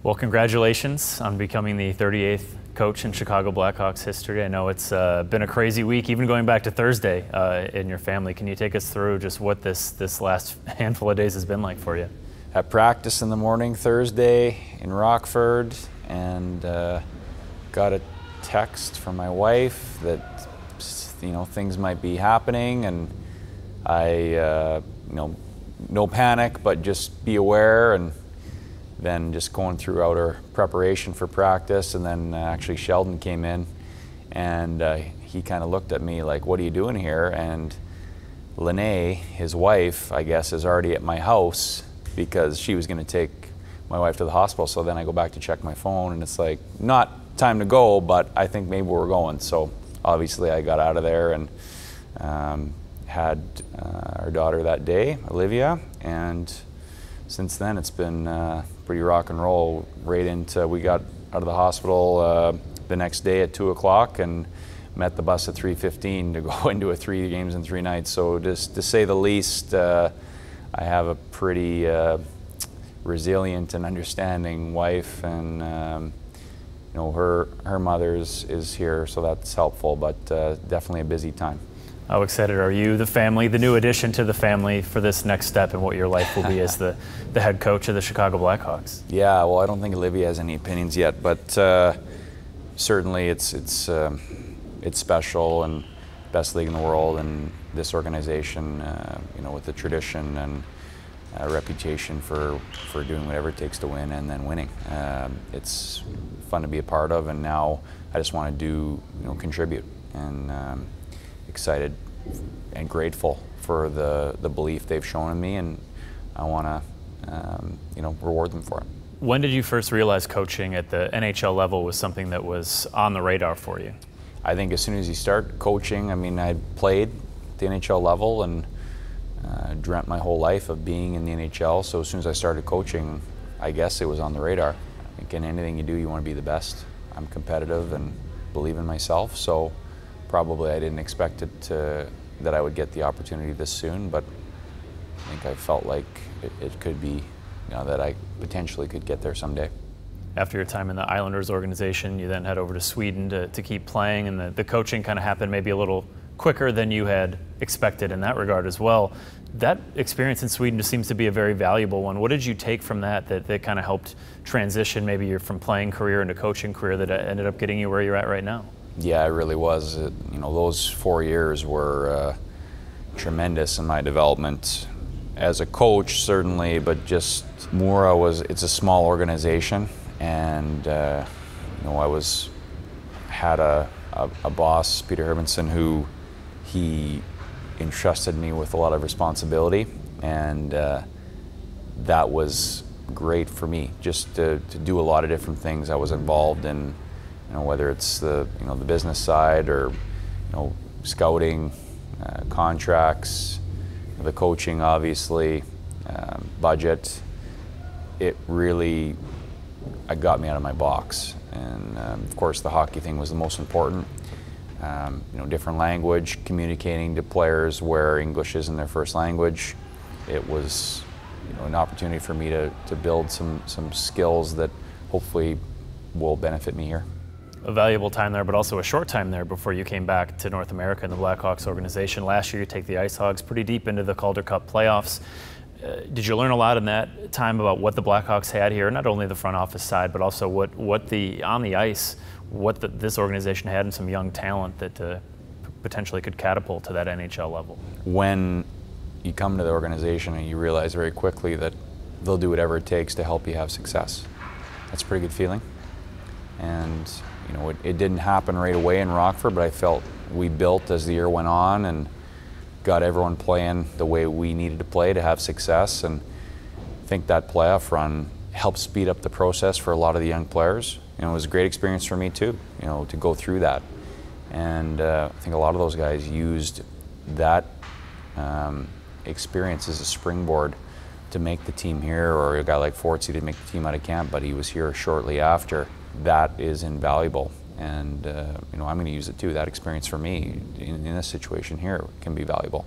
Well, congratulations on becoming the 38th coach in Chicago Blackhawks history. I know it's been a crazy week, even going back to Thursday in your family. Can you take us through just what this last handful of days has been like for you? At practice in the morning Thursday in Rockford, and got a text from my wife that things might be happening, and I no panic, but just be aware. And then just going through our preparation for practice, and then actually Sheldon came in, and he kind of looked at me like, "What are you doing here?" And Lene, his wife, I guess, is already at my house because she was going to take my wife to the hospital. So then I go back to check my phone, and it's like, not time to go, but I think maybe we're going. So obviously I got out of there and had our daughter that day, Olivia, and since then it's been pretty rock and roll. Right into, we got out of the hospital the next day at 2 o'clock and met the bus at 3:15 to go into 3 games in 3 nights. So just to say the least, I have a pretty resilient and understanding wife, and her mother's is here, so that's helpful, but definitely a busy time. How excited are you, the family, the new addition to the family, for this next step in what your life will be as the head coach of the Chicago Blackhawks? Yeah, well, I don't think Olivia has any opinions yet, but certainly it's special, and best league in the world, and this organization, with the tradition and reputation for doing whatever it takes to win and then winning. It's fun to be a part of, and now I just want to contribute, and excited and grateful for the belief they've shown in me, and I want to reward them for it. When did you first realize coaching at the NHL level was something that was on the radar for you? I think as soon as you start coaching, I mean, I played at the NHL level and dreamt my whole life of being in the NHL, so as soon as I started coaching, I guess it was on the radar. I think in anything you do, you want to be the best. I'm competitive and believe in myself, so probably I didn't expect that I would get the opportunity this soon, but I think I felt like it could be, that I potentially could get there someday. After your time in the Islanders organization, you then head over to Sweden to keep playing, and the coaching kind of happened maybe a little quicker than you had expected in that regard as well. That experience in Sweden just seems to be a very valuable one. What did you take from that kind of helped transition maybe your from playing career into coaching career that ended up getting you where you're at right now? Yeah, it really was. Those 4 years were tremendous in my development as a coach, certainly, but just more. It's a small organization, and I had a boss, Peter Hermanson, who he entrusted me with a lot of responsibility, and that was great for me, just to do a lot of different things. I was involved in, whether it's the business side or scouting, contracts, the coaching, obviously, budget. It really got me out of my box, and of course the hockey thing was the most important. Different language, communicating to players where English isn't their first language. It was an opportunity for me to build some skills that hopefully will benefit me here. A valuable time there, but also a short time there before you came back to North America in the Blackhawks organization. Last year you take the Ice Hogs pretty deep into the Calder Cup playoffs. Did you learn a lot in that time about what the Blackhawks had here, not only the front office side, but also what on the ice, this organization had in some young talent that potentially could catapult to that NHL level? When you come to the organization and you realize very quickly that they'll do whatever it takes to help you have success, that's a pretty good feeling. And it didn't happen right away in Rockford, but I felt we built as the year went on and got everyone playing the way we needed to play to have success. And I think that playoff run helped speed up the process for a lot of the young players. It was a great experience for me too, to go through that. And I think a lot of those guys used that experience as a springboard to make the team here, or a guy like Fortsy didn't make the team out of camp, but he was here shortly after. That is invaluable, and I'm going to use it too. That experience for me in this situation here can be valuable.